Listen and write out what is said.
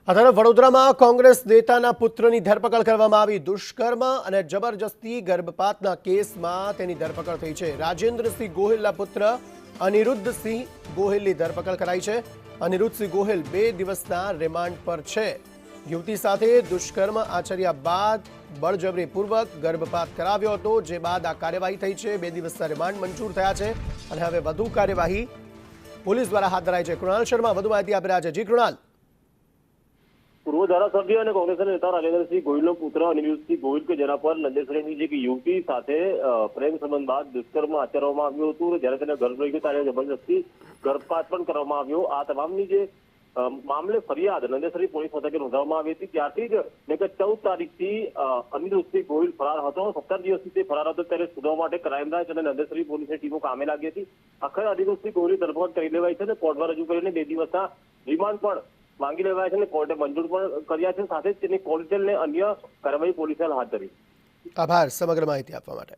આ તરફ વડોદરામાં કોંગ્રેસ નેતાના પુત્રની ધરપકડ કરવામાં આવી। દુષ્કર્મ અને જબરજસ્તી ગર્ભપાતના કેસમાં તેની ધરપકડ થઈ છે। રાજેન્દ્રસિંહ ગોહિલના પુત્ર અનિરુદ્ધસિંહ ગોહિલની ધરપકડ કરાઈ છે। અનિરુદ્ધસિંહ ગોહિલ 2 દિવસના રિમાન્ડ પર છે। યુવતી સાથે દુષ્કર્મ આચર્યા બાદ બળજબરીપૂર્વક ગર્ભપાત કરાવ્યો હતો, જે બાદ આ કાર્યવાહી થઈ છે। 2 દિવસના રિમાન્ડ મંજૂર થયા છે અને હવે વધુ કાર્યવાહી પોલીસ દ્વારા હાથ ધરાઈ છે। કૃણાલ શર્મા વધુ માહિતી આપી રહ્યા છે। જી કૃણાલ। પૂર્વ ધારાસભ્ય અને કોંગ્રેસના નેતા રાજેન્દ્રસિંહ ગોહિલનો પુત્ર અનિરુદ્ધસિંહ ગોહિલ કે જેના પર નંદેસરાની જે યુવતી સાથે પ્રેમ સંબંધ બાદ દુષ્કર્મ આચરવામાં આવ્યું હતું, જ્યારે તેને ગર્ભ લઈ ગયો ત્યારે જબરજસ્તી ગર્ભપાત પણ કરવામાં આવ્યો। આ તમામની જે મામલે ફરિયાદ નંદેસરી પોલીસ મથકે નોંધવામાં આવી હતી, ત્યારથી જ 14 તારીખથી અનિરુદ્ધસિંહ ગોહિલ ફરાર હતો। 17 દિવસથી તે ફરાર હતો, ત્યારે શોધવા માટે ક્રાઇમ બ્રાન્ચ અને નંદેસરી પોલીસની ટીમો કામે લાગી હતી। આખરે અનિરુદ્ધસિંહ ગોહિલની ધરપકડ કરી લેવાઈ છે અને કોર્ટમાં રજૂ કરીને 2 દિવસના રિમાન્ડ પણ માંગી લેવાયા છે અને કોર્ટે મંજૂર પણ કર્યા છે। સાથે જ તેની કોલ ને અન્ય કાર્યવાહી પોલીસે હાથ ધરી। આભાર સમગ્ર માહિતી આપવા માટે।